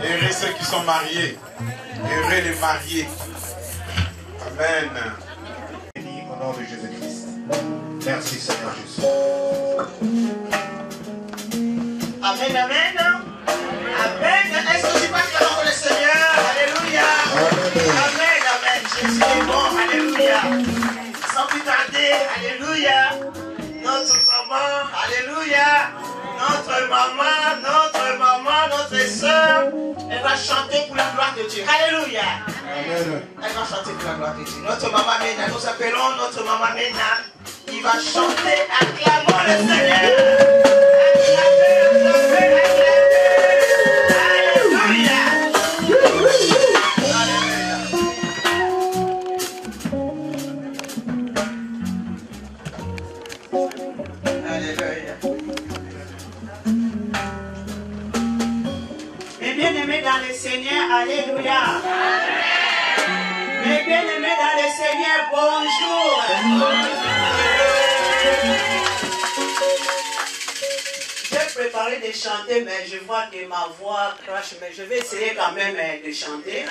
Heureux ceux qui sont mariés. Heureux les mariés. Amen. Au nom de Jésus-Christ. Merci Seigneur Jésus. Amen, amen. Amen. Est-ce que tu passes le nom du Seigneur? Alléluia. Amen, amen. Jésus est bon. Alléluia. Sans plus tarder, alléluia. Notre maman, alléluia. Notre maman, notre soeur, elle va chanter pour la gloire de Dieu. Alléluia. Amen. Elle va chanter pour la gloire de Dieu. Notre maman Mena, nous appelons notre maman Mena, qui va chanter, acclamons le Seigneur. Alléluia. Alléluia. Mes bien-aimés dans le Seigneur, alléluia. Mes bien-aimés dans le Seigneur, bonjour. J'ai préparé de chanter, mais je vois que ma voix crache, mais je vais essayer quand même de chanter.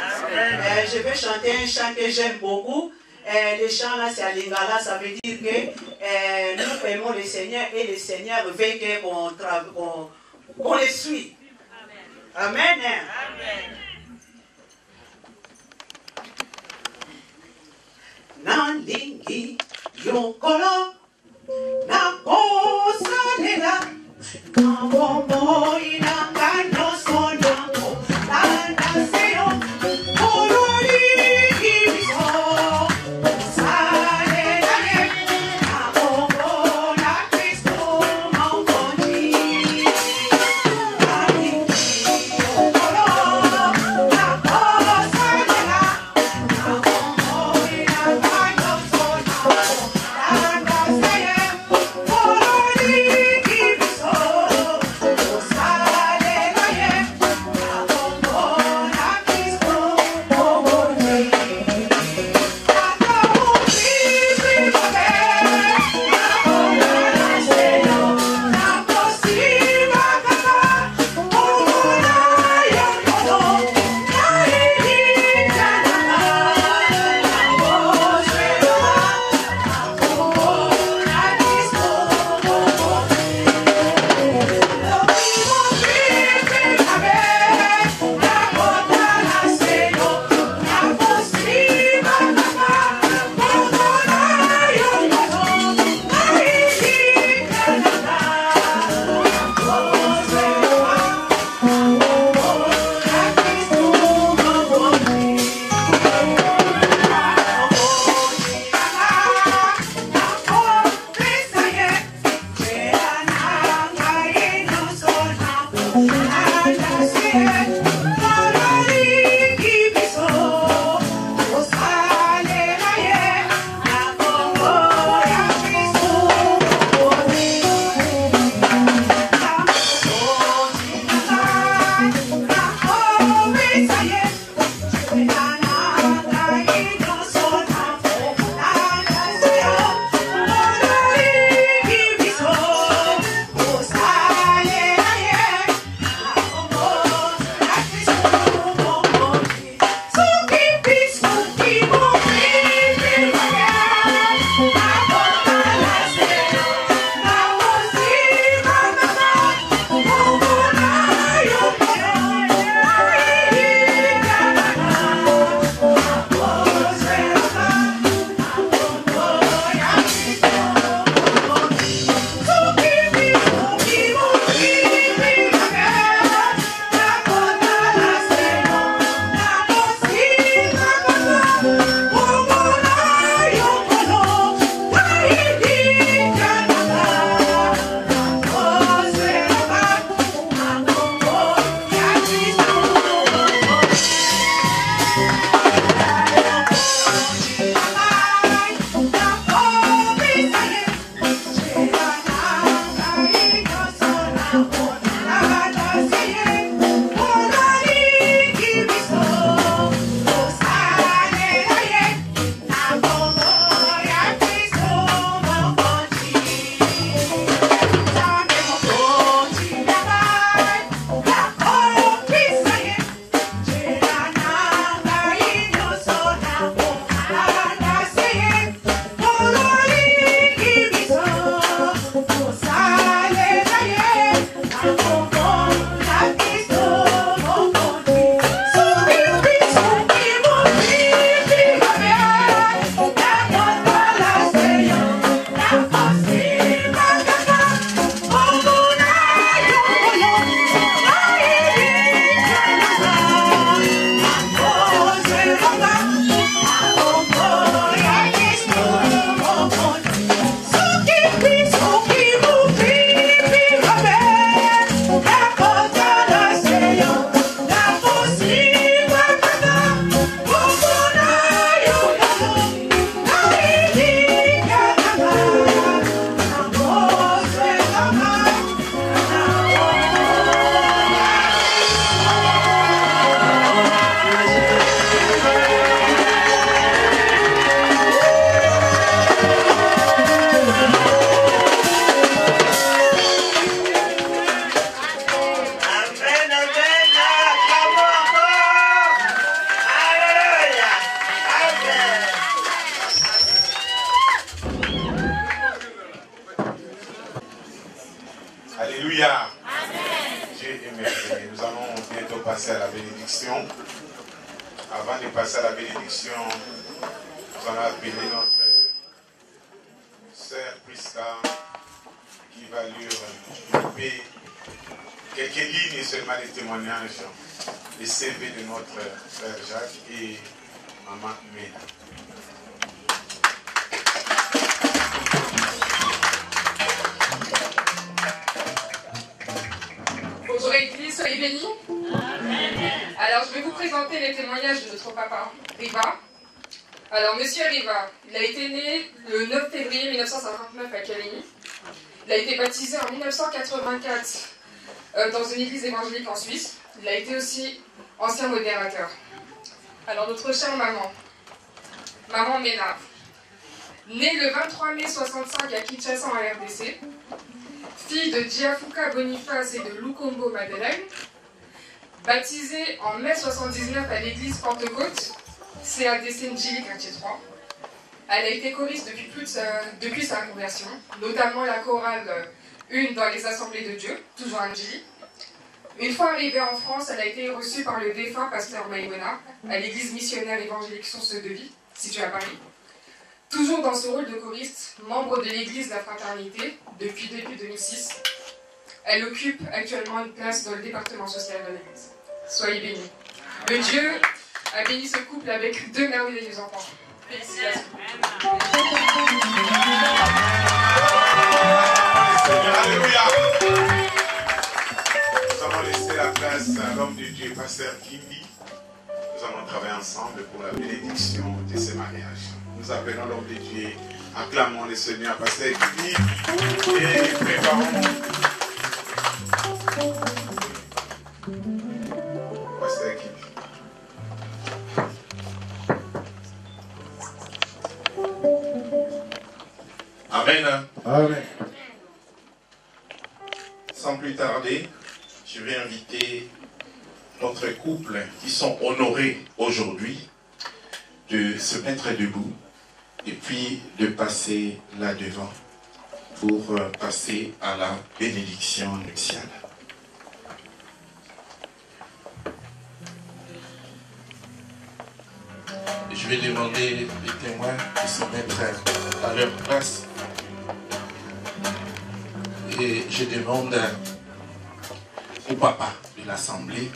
Je vais chanter un chant que j'aime beaucoup. Le chant là, c'est à Lingala, ça veut dire que nous aimons le Seigneur et le Seigneur veut qu'on le suit. Amen. Nalingi yokolo nakosalela nabomo inangano sonyango nandaseo kolori ibiso salelale nabomo na Kristo maukonji nalingi yokolo nakosalela nabomo inangano sonyango bientôt passer à la bénédiction. Avant de passer à la bénédiction, nous allons appeler notre sœur Prisca qui va lui couper quelques lignes seulement des témoignages, les CV de notre frère Jacques et maman Mena. Bonjour Église, soyez bénis. Alors je vais vous présenter les témoignages de notre papa, Riva. Alors monsieur Riva, il a été né le 9 février 1959 à Calénie. Il a été baptisé en 1984 dans une église évangélique en Suisse. Il a été aussi ancien modérateur. Alors notre chère maman, maman Mena, née le 23 mai 65 à Kinshasa en RDC, fille de Diafuka Boniface et de Lukombo Madeleine, baptisée en mai 79 à l'église Pentecôte, CADC Njili quartier 3. Elle a été choriste depuis sa conversion, notamment la chorale 1 dans les assemblées de Dieu, toujours à Njili. Une fois arrivée en France, elle a été reçue par le défunt pasteur Maïwena à l'église missionnaire évangélique Source de Vie, située à Paris. Toujours dans ce rôle de choriste, membre de l'église de la Fraternité depuis 2006, elle occupe actuellement une place dans le département social de l'église. Soyez bénis. Le Dieu a béni ce couple avec 2 merveilleux enfants. Félicitations. Alléluia. Nous allons laisser la place à l'homme de Dieu, pasteur Kimbi. Nous allons travailler ensemble pour la bénédiction de ces mariages. Nous appelons l'homme de Dieu, acclamons le Seigneur, pasteur Kimbi, et préparons. Pasteur Kimbi. Amen. Amen. Sans plus tarder, je vais inviter notre couple qui sont honorés aujourd'hui de se mettre debout et puis de passer là devant pour passer à la bénédiction nuptiale. Je vais demander les témoins de se mettre à leur place. Et je demande au papa de l'Assemblée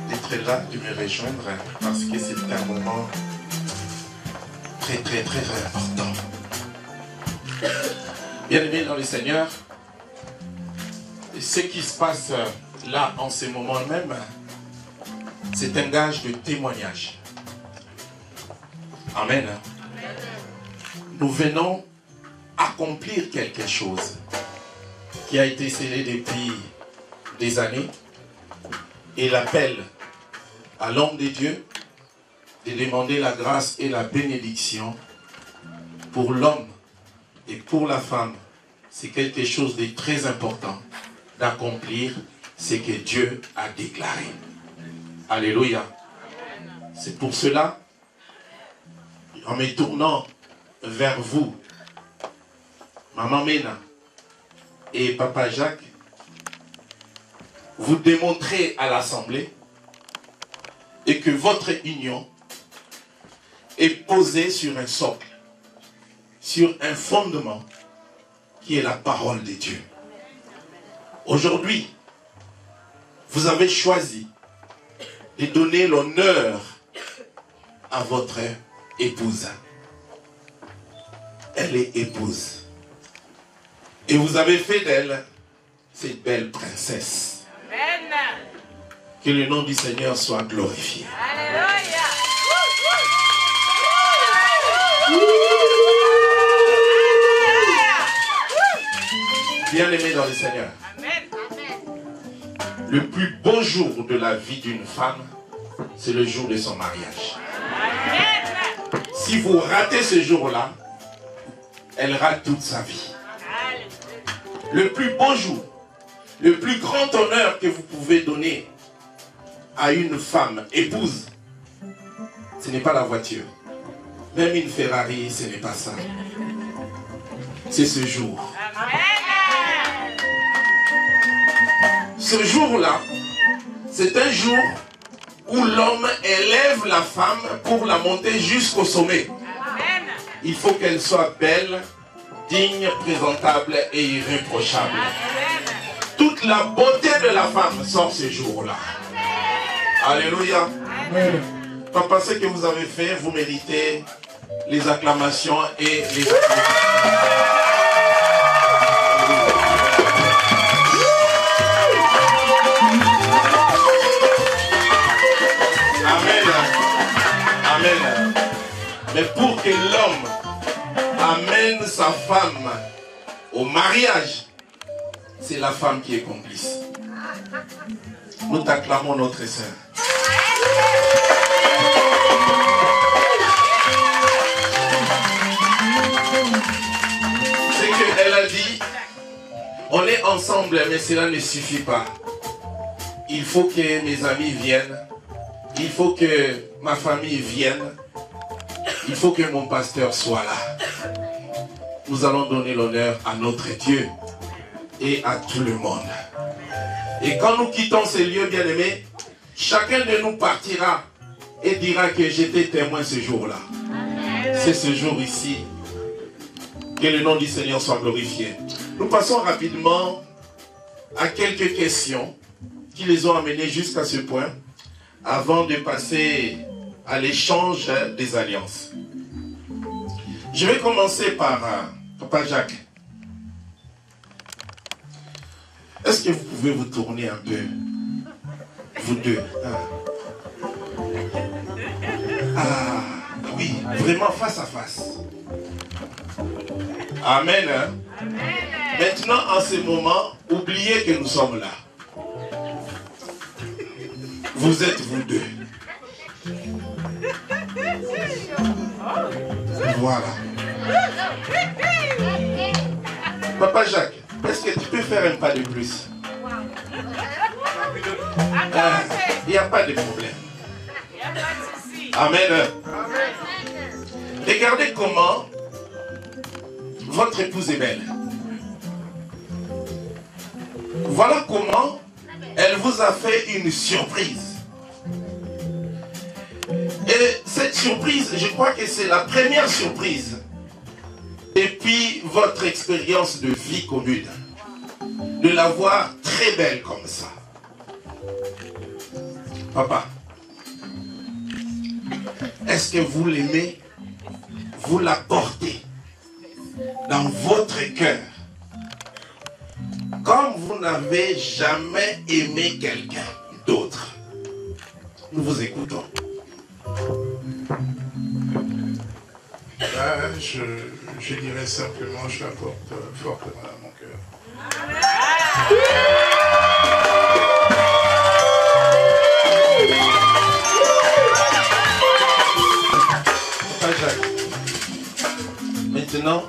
d'être là, de me rejoindre, parce que c'est un moment très important. Bien-aimés dans le Seigneur, ce qui se passe là en ce moment même, c'est un gage de témoignage. Amen. Nous venons accomplir quelque chose qui a été scellé depuis des années, et l'appel à l'homme de Dieu de demander la grâce et la bénédiction pour l'homme et pour la femme. C'est quelque chose de très important d'accomplir ce que Dieu a déclaré. Alléluia. C'est pour cela, en me tournant vers vous, Maman Mena et Papa Jacques, vous démontrez à l'Assemblée et que votre union est posée sur un socle, sur un fondement qui est la parole de Dieu. Aujourd'hui, vous avez choisi de donner l'honneur à votre épouse. Elle est épouse. Et vous avez fait d'elle cette belle princesse. Amen. Que le nom du Seigneur soit glorifié. Alléluia. Bien-aimés dans le Seigneur. Le plus beau jour de la vie d'une femme, c'est le jour de son mariage. Amen. Si vous ratez ce jour-là, elle rate toute sa vie. Le plus beau jour, le plus grand honneur que vous pouvez donner à une femme épouse, ce n'est pas la voiture. Même une Ferrari, ce n'est pas ça. C'est ce jour. ce jour-là, c'est un jour où l'homme élève la femme pour la monter jusqu'au sommet. Il faut qu'elle soit belle, digne, présentable et irréprochable. Toute la beauté de la femme sort ce jour-là. Alléluia. Papa, ce que vous avez fait, vous méritez les acclamations et les applaudissements. Amen. Mais pour que l'homme amène sa femme au mariage, c'est la femme qui est complice. Nous t'acclamons, notre sœur. C'est qu'elle a dit, on est ensemble, mais cela ne suffit pas. Il faut que mes amis viennent. Il faut que ma famille vienne. Il faut que mon pasteur soit là. Nous allons donner l'honneur à notre Dieu et à tout le monde. Et quand nous quittons ces lieux bien-aimés, chacun de nous partira et dira que j'étais témoin ce jour-là. C'est ce jour ici. Que le nom du Seigneur soit glorifié. Nous passons rapidement à quelques questions qui les ont amenés jusqu'à ce point avant de passer à l'échange des alliances. Je vais commencer par Papa Jacques. Est-ce que vous pouvez vous tourner un peu? Vous deux. Oui, vraiment face à face. Amen. Amen. Maintenant, en ce moment, oubliez que nous sommes là. Vous êtes vous deux. Voilà. Papa Jacques, est-ce que tu peux faire un pas de plus? Il n'y a pas de problème. Amen. Regardez comment votre épouse est belle. Voilà comment elle vous a fait une surprise. Et cette surprise, je crois que c'est la première surprise depuis votre expérience de vie commune. De la voir très belle comme ça. Papa, est-ce que vous l'aimez? Vous la portez dans votre cœur comme vous n'avez jamais aimé quelqu'un d'autre. Nous vous écoutons. Je dirais simplement, je la porte fortement à mon cœur. Maintenant,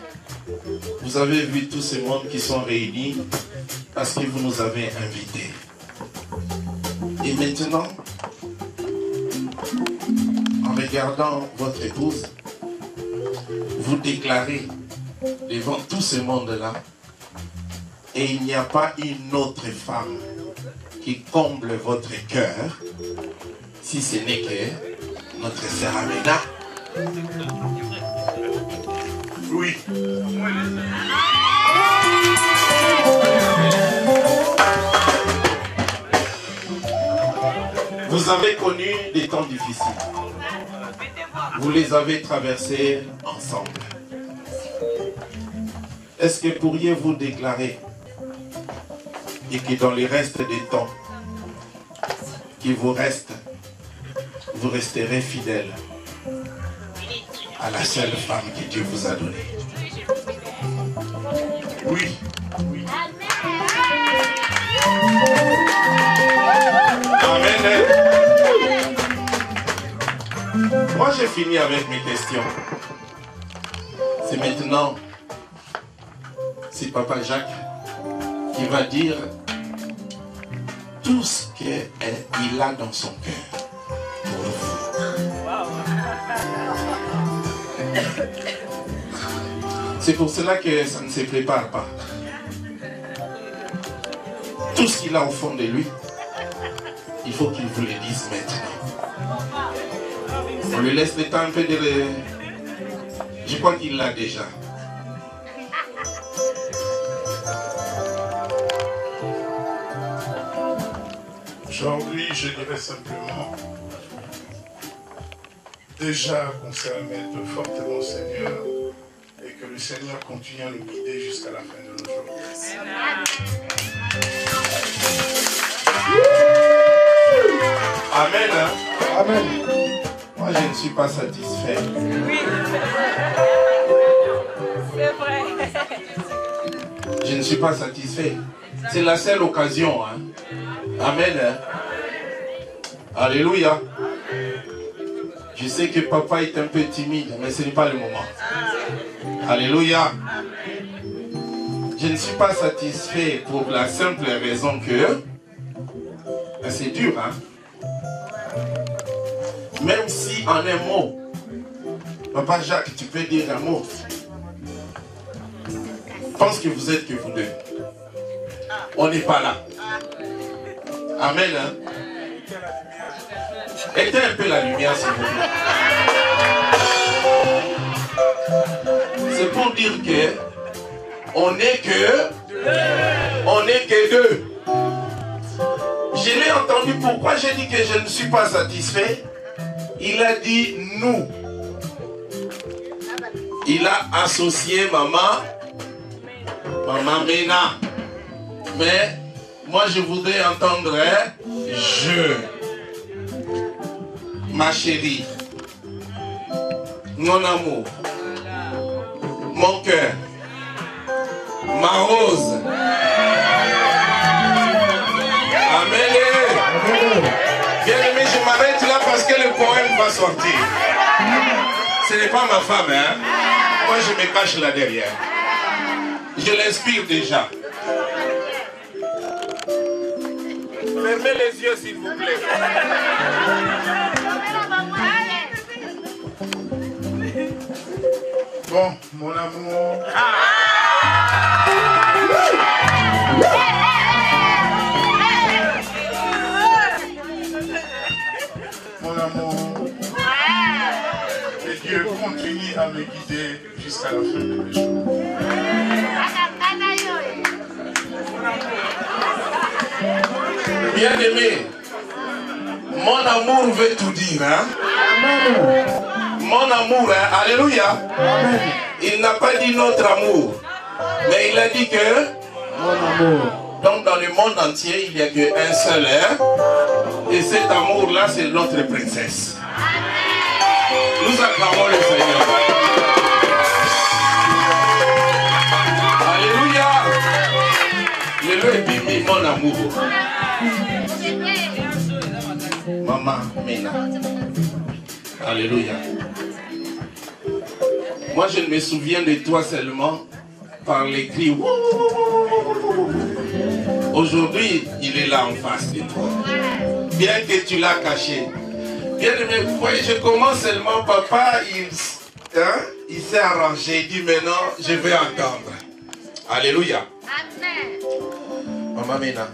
vous avez vu tous ces mondes qui sont réunis parce que vous nous avez invités. Et maintenant, en regardant votre épouse, vous déclarez devant tout ce monde-là, et il n'y a pas une autre femme qui comble votre cœur, si ce n'est que notre sœur Amena. Oui. Vous avez connu des temps difficiles. Vous les avez traversés ensemble. Est-ce que pourriez-vous déclarer et que dans les restes des temps qui vous restent, vous resterez fidèle à la seule femme que Dieu vous a donnée? Oui. Amen. Moi, j'ai fini avec mes questions. C'est maintenant, c'est Papa Jacques qui va dire tout ce qu'il a dans son cœur pour vous. C'est pour cela que ça ne se prépare pas. tout ce qu'il a au fond de lui, il faut qu'il vous le dise maintenant. On lui laisse le temps un peu de le... Je crois qu'il l'a déjà. Aujourd'hui, je dirais simplement, déjà qu'on s'est à mettre fortement au Seigneur et que le Seigneur continue à nous guider jusqu'à la fin de nos jours. Amen. Hein? Amen. Moi, je ne suis pas satisfait. Oui. C'est vrai. Je ne suis pas satisfait. C'est la seule occasion. Hein? Amen. Hein? Alléluia. Je sais que papa est un peu timide, mais ce n'est pas le moment. Alléluia. Je ne suis pas satisfait pour la simple raison que c'est dur, hein? Même si en un mot, papa Jacques, tu peux dire un mot. Je pense que vous êtes que vous deux. On n'est pas là. Amen. Hein? Éteins un peu la lumière, s'il vous plaît. C'est pour dire que on n'est que deux. Je l'ai entendu. Pourquoi j'ai dit que je ne suis pas satisfait? Il a dit nous. Il a associé maman Mena. Mais moi je voudrais entendre je. Ma chérie, mon amour, mon cœur, ma rose. Amen. Bien aimé, je m'arrête là parce que le poème va sortir. Ce n'est pas ma femme, hein. Moi je me cache là derrière. Je l'inspire déjà. Fermez les yeux s'il vous plaît. Bon, mon amour. Mon amour. Que Dieu continue à me guider jusqu'à la fin de mes jours. Bien aimé, mon amour veut tout dire, hein? Mon amour, hein? Alléluia. Il n'a pas dit notre amour, mais il a dit que mon amour. Donc dans le monde entier, il n'y a qu'un seul, hein? Et cet amour-là, c'est notre princesse. Nous acclamons le Seigneur. Alléluia. Le bimi, mon amour. Maman Mena. Alléluia. Moi, je me souviens de toi seulement par les cris. Aujourd'hui, il est là en face de toi. Bien que tu l'as caché. Bien aimé, je commence seulement, papa, il s'est arrangé. Il dit maintenant, je vais entendre. Alléluia. Amen. Maman Mena,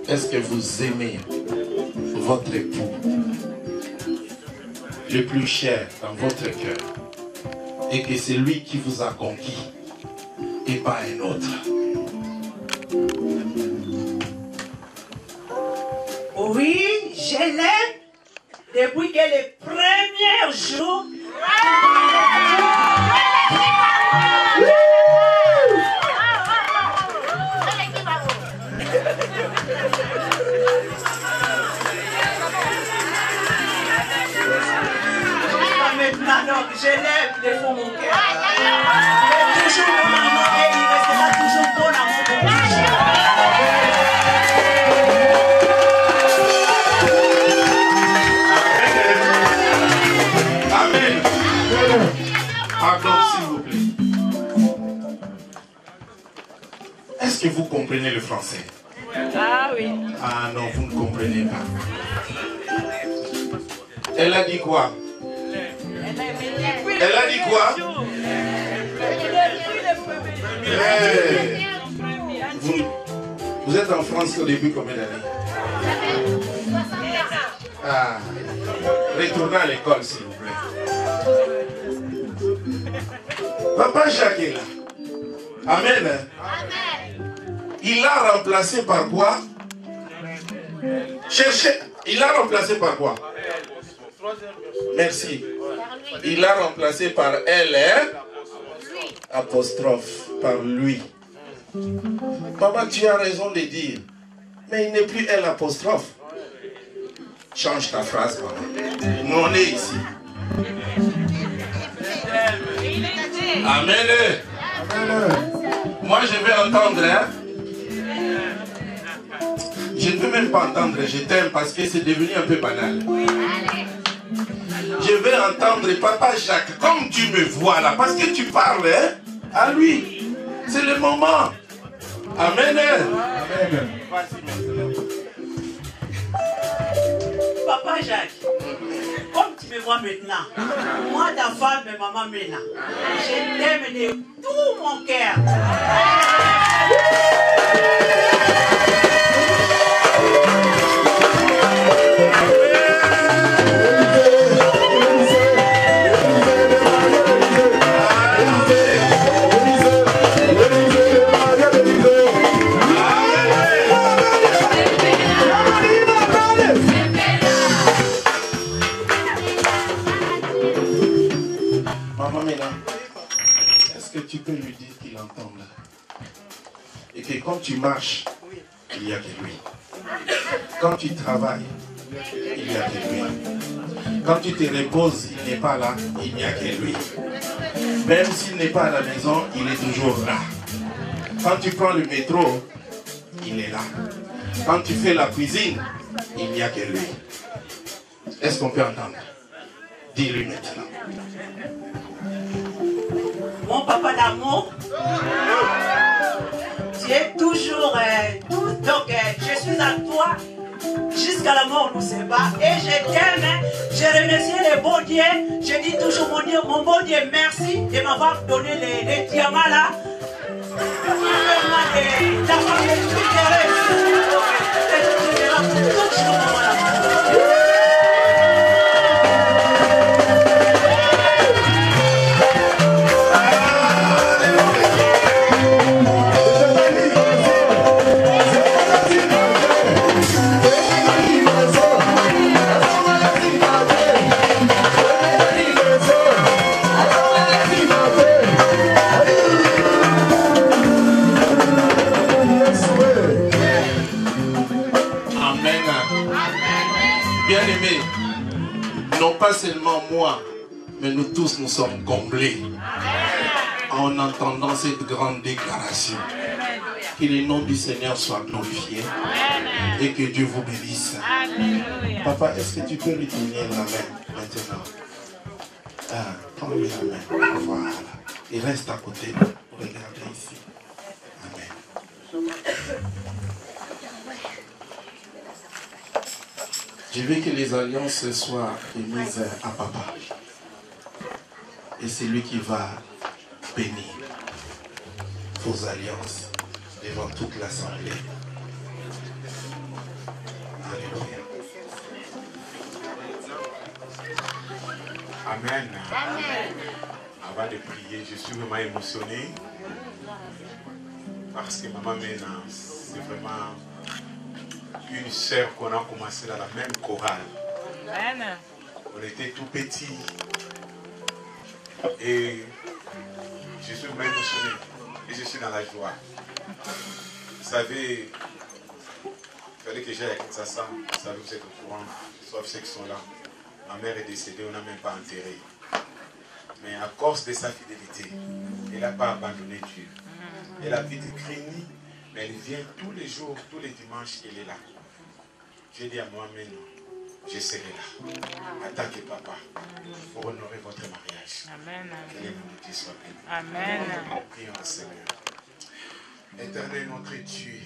est-ce que vous aimez votre époux le plus cher dans votre cœur et que c'est lui qui vous a conquis et pas un autre? Oui, je l'aime depuis que les premiers jours. Maintenant, donc, je l'aime de fond mon cœur. C'est toujours mon amour et il restera toujours ton amour pour moi. Amen. Pardon, s'il vous plaît. Est-ce que vous comprenez le français? Ah oui. Ah non, vous ne comprenez pas. Elle a dit quoi? Elle a dit quoi? Vous êtes en France depuis combien d'années? Ah, retournez à l'école s'il vous plaît. Papa Jacques est là. Amen. Il l'a remplacé par quoi? Cherchez. Il l'a remplacé par quoi? Merci. Il l'a remplacé par elle, hein? Apostrophe, par lui. Papa, tu as raison de dire. Mais il n'est plus elle apostrophe. Change ta phrase, papa. Nous on est ici. Amen. Moi je vais entendre, hein? Je ne peux même pas entendre, je t'aime parce que c'est devenu un peu banal. Je vais entendre Papa Jacques, comme tu me vois là, parce que tu parles, hein, à lui. C'est le moment. Amen. Amen. Papa Jacques, comme tu me vois maintenant, moi ta femme et maman maintenant, je t'aime de tout mon cœur. Tu peux lui dire qu'il entende. Et que quand tu marches, il n'y a que lui. Quand tu travailles, il n'y a que lui. Quand tu te reposes, il n'est pas là, il n'y a que lui. Même s'il n'est pas à la maison, il est toujours là. Quand tu prends le métro, il est là. Quand tu fais la cuisine, il n'y a que lui. Est-ce qu'on peut entendre? Dis-lui maintenant. Mon papa d'amour, tu es toujours tout, donc je suis à toi jusqu'à la mort nous sépare et je t'aime, je remercie le bon Dieu, je dis toujours mon bon Dieu merci de m'avoir donné les diamants là, d'avoir les trucs non pas seulement moi, mais nous tous nous sommes comblés en entendant cette grande déclaration. Que le nom du Seigneur soit glorifié et que Dieu vous bénisse. Papa, est-ce que tu peux lui tenir la main maintenant? Prends-lui la main. Voilà. Il reste à côté. Regardez ici. Amen. Je veux que les alliances soient émises à papa. Et c'est lui qui va bénir vos alliances devant toute l'assemblée. Alléluia. Amen. Avant de prier, je suis vraiment émotionné. Parce que Maman Mena, c'est vraiment une sœur qu'on a commencé dans la même chorale. Amen. On était tout petits. Et je suis vraiment émotionné. Et je suis dans la joie. Vous savez, il fallait que j'aille à Kinshasa. Vous savez, vous êtes au courant, sauf ceux qui sont là. Ma mère est décédée, on n'a même pas enterré. Mais à cause de sa fidélité, elle n'a pas abandonné Dieu. Elle habite Grigny, mais elle vient tous les jours, tous les dimanches, elle est là. J'ai dit à moi-même, je serai là, en tant que papa, pour honorer votre mariage. Amen. Que les noms de Dieu soient bénis. Amen. Prions le Seigneur. Éternel notre Dieu,